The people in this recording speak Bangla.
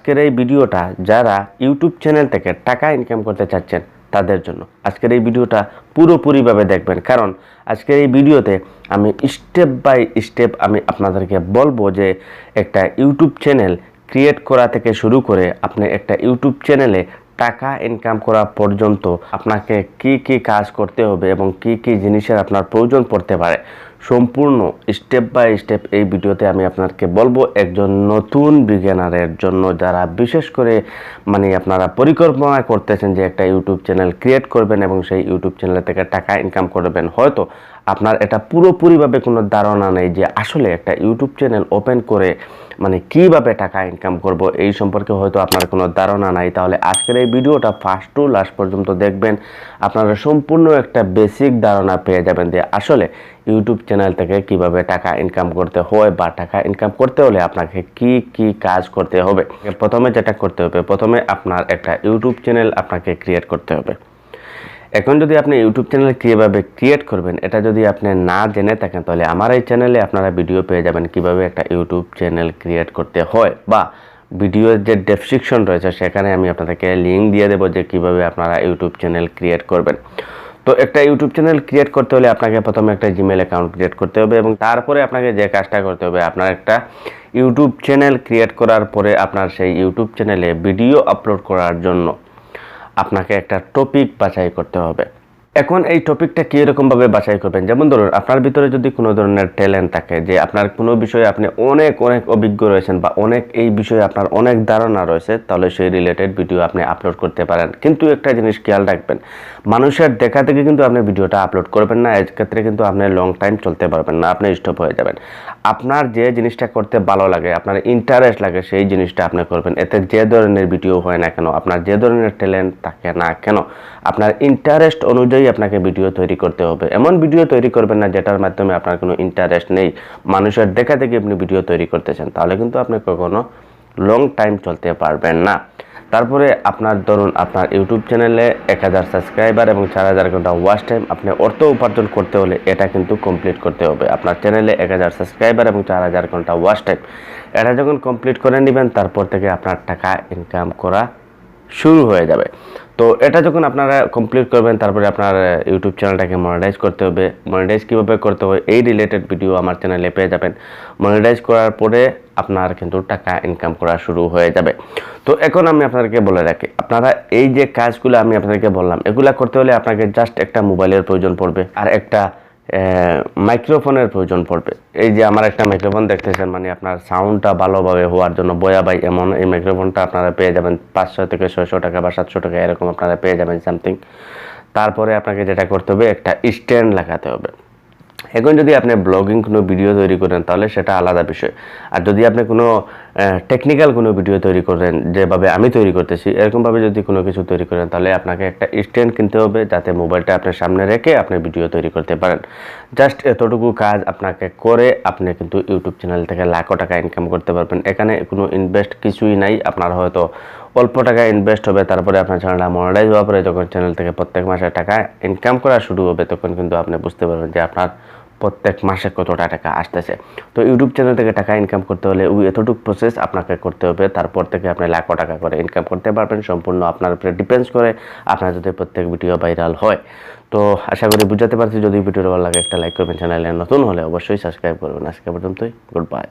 আজকের এই ভিডিওটা যারা ইউটিউব চ্যানেল থেকে টাকা ইনকাম করতে চাচ্ছেন তাদের জন্য আজকের এই ভিডিওটা পুরোপুরিভাবে দেখবেন, কারণ আজকের এই ভিডিওতে আমি স্টেপ বাই স্টেপ আমি আপনাদেরকে বলবো যে একটা ইউটিউব চ্যানেল ক্রিয়েট করা থেকে শুরু করে আপনি একটা ইউটিউব চ্যানেলে টাকা ইনকাম করা পর্যন্ত আপনাকে কি কি কাজ করতে হবে এবং কি কি জিনিসের আপনার প্রয়োজন পড়তে পারে সম্পূর্ণ স্টেপ বাই স্টেপ এই ভিডিওতে আমি আপনাকে বলবো। একজন নতুন বিগিনারের জন্য যারা বিশেষ করে আপনারা পরিকল্পনা করতেছেন যে একটা ইউটিউব চ্যানেল ক্রিয়েট করবেন এবং সেই ইউটিউব চ্যানেল থেকে টাকা ইনকাম করবেন, হয়তো আপনার এটা পুরোপুরিভাবে কোনো ধারণা নেই যে আসলে একটা ইউটিউব চ্যানেল ওপেন করে কিভাবে টাকা ইনকাম করব, এই সম্পর্কে হয়তো আপনার কোনো ধারণা নাই। তাহলে আজকের এই ভিডিওটা ফার্স্ট টু লাস্ট পর্যন্ত দেখবেন, আপনারা সম্পূর্ণ একটা বেসিক ধারণা পেয়ে যাবেন যে আসলে ইউটিউব চ্যানেল থেকে কিভাবে টাকা ইনকাম করতে হয় বা টাকা ইনকাম করতে হলে আপনাকে কি কি কাজ করতে হবে। প্রথমে যেটা করতে হবে, প্রথমে আপনার একটা ইউটিউব চ্যানেল আপনাকে ক্রিয়েট করতে হবে। এখন যদি আপনি ইউটিউব চ্যানেল কীভাবে ক্রিয়েট করবেন এটা যদি আপনি না জেনে থাকেন, তাহলে আমার এই চ্যানেলে আপনারা ভিডিও পেয়ে যাবেন কিভাবে একটা ইউটিউব চ্যানেল ক্রিয়েট করতে হয়, বা ভিডিওর যে ডেসক্রিপশন রয়েছে সেখানে আমি আপনাদেরকে লিঙ্ক দিয়ে দেবো যে কিভাবে আপনারা ইউটিউব চ্যানেল ক্রিয়েট করবেন। তো একটা ইউটিউব চ্যানেল ক্রিয়েট করতে হলে আপনাকে প্রথমে একটা জিমেল অ্যাকাউন্ট ক্রিয়েট করতে হবে এবং তারপরে আপনাকে যে কাজটা করতে হবে, আপনার একটা ইউটিউব চ্যানেল ক্রিয়েট করার পরে আপনার সেই ইউটিউব চ্যানেলে ভিডিও আপলোড করার জন্য আপনাকে একটা টপিক বাছাই করতে হবে। এখন এই টপিকটা কীরকমভাবে বাছাই করবেন, যেমন ধরুন আপনার ভিতরে যদি কোনো ধরনের ট্যালেন্ট থাকে, যে আপনার কোনো বিষয়ে আপনি অনেক অভিজ্ঞ রয়েছেন বা এই বিষয়ে আপনার অনেক ধারণা রয়েছে, তাহলে সেই রিলেটেড ভিডিও আপনি আপলোড করতে পারেন। কিন্তু একটা জিনিস খেয়াল রাখবেন, মানুষের দেখা থেকে কিন্তু আপনি ভিডিওটা আপলোড করবেন না, এক্ষেত্রে কিন্তু আপনি লং টাইম চলতে পারবেন না, আপনি স্টপ হয়ে যাবেন। আপনার যে জিনিসটা করতে ভালো লাগে, আপনার ইন্টারেস্ট লাগে, সেই জিনিসটা আপনি করবেন। এতে যে ধরনের ভিডিও হয় না কেন, আপনার যে ধরনের ট্যালেন্ট থাকে না কেন, আপনার ইন্টারেস্ট অনুযায়ী আপনাকে ভিডিও তৈরি করতে হবে। এমন ভিডিও তৈরি করবেন না যেটার মাধ্যমে আপনার কোনো ইন্টারেস্ট নেই, মানুষের দেখা থেকে আপনি ভিডিও তৈরি করতেছেন, তাহলে কিন্তু আপনি কখনো লং টাইম চলতে পারবেন না। তারপরে আপনার ধরুন আপনার ইউটিউব চ্যানেলে 1000 সাবস্ক্রাইবার এবং 4000 ঘন্টা ওয়াচ টাইম, আপনি অর্থ উপার্জন করতে হলে এটা কিন্তু কমপ্লিট করতে হবে। আপনার চ্যানেলে 1000 সাবস্ক্রাইবার এবং 4000 ঘন্টা ওয়াচ টাইম, এটা যখন কমপ্লিট করে নেবেন তারপর থেকে আপনার টাকা ইনকাম করা শুরু হয়ে যাবে। তো এটা যখন আপনারা কমপ্লিট করবেন, তারপরে আপনার ইউটিউব চ্যানেলটাকে মনিটাইজ করতে হবে। মনিটাইজ কীভাবে করতে হয় এই রিলেটেড ভিডিও আমার চ্যানেলে পেয়ে যাবেন। মনিটাইজ করার পরে আপনার কিন্তু টাকা ইনকাম করা শুরু হয়ে যাবে। তো এখন আমি আপনাদেরকে বলে রাখি, আপনারা এই যে কাজগুলো আমি আপনাদেরকে বললাম, এগুলা করতে হলে আপনাকে জাস্ট একটা মোবাইলের প্রয়োজন পড়বে আর একটা মাইক্রোফোনের প্রয়োজন পড়বে। এই যে আমার একটা মাইক্রোফোন দেখতেছেন, আপনার সাউন্ডটা ভালোভাবে হওয়ার জন্য বয়া বাই এমন এই মাইক্রোফোনটা আপনারা পেয়ে যাবেন 500 থেকে 600 টাকা বা 700 টাকা এরকম আপনারা পেয়ে যাবেন সামথিং। তারপরে আপনাকে যেটা করতে হবে, একটা স্ট্যান্ড লাগাতে হবে। এখন যদি আপনি ব্লগিং কোনো ভিডিও তৈরি করেন তাহলে সেটা আলাদা বিষয়, আর যদি আপনি কোনো টেকনিক্যাল কোনো ভিডিও তৈরি করেন যেভাবে আমি তৈরি করতেছি এরকমভাবে যদি কোনো কিছু তৈরি করেন, তাহলে আপনাকে একটা স্ট্যান্ড কিনতে হবে যাতে মোবাইলটা আপনার সামনে রেখে আপনি ভিডিও তৈরি করতে পারেন। জাস্ট এতটুকু কাজ আপনাকে করে আপনি কিন্তু ইউটিউব চ্যানেল থেকে লাখো টাকা ইনকাম করতে পারবেন। এখানে কোনো ইনভেস্ট কিছুই নাই, আপনার হয়তো অল্প টাকা ইনভেস্ট হবে, তারপরে আপনার চ্যানেলটা মনিটাইজ হওয়ার পরে যখন চ্যানেল থেকে প্রত্যেক মাসে টাকা ইনকাম করা শুরু হবে, তখন কিন্তু আপনি বুঝতে পারবেন যে আপনার প্রত্যেক মাসে কতটা টাকা আসতেছে। তো ইউটিউব চ্যানেল থেকে টাকা ইনকাম করতে হলে এতটুকু প্রসেস আপনাকে করতে হবে, তারপর থেকে আপনি লাখো টাকা করে ইনকাম করতে পারবেন। সম্পূর্ণ আপনার উপরে ডিপেন্ডস করে আপনার যদি প্রত্যেক ভিডিও ভাইরাল হয়। তো আশা করি বুঝাতে পারছি। যদি ভিডিওটা ভালো লাগে একটা লাইক করবেন, চ্যানেলে নতুন হলে অবশ্যই সাবস্ক্রাইব করবেন। আজকে পর্যন্তই, গুড বাই।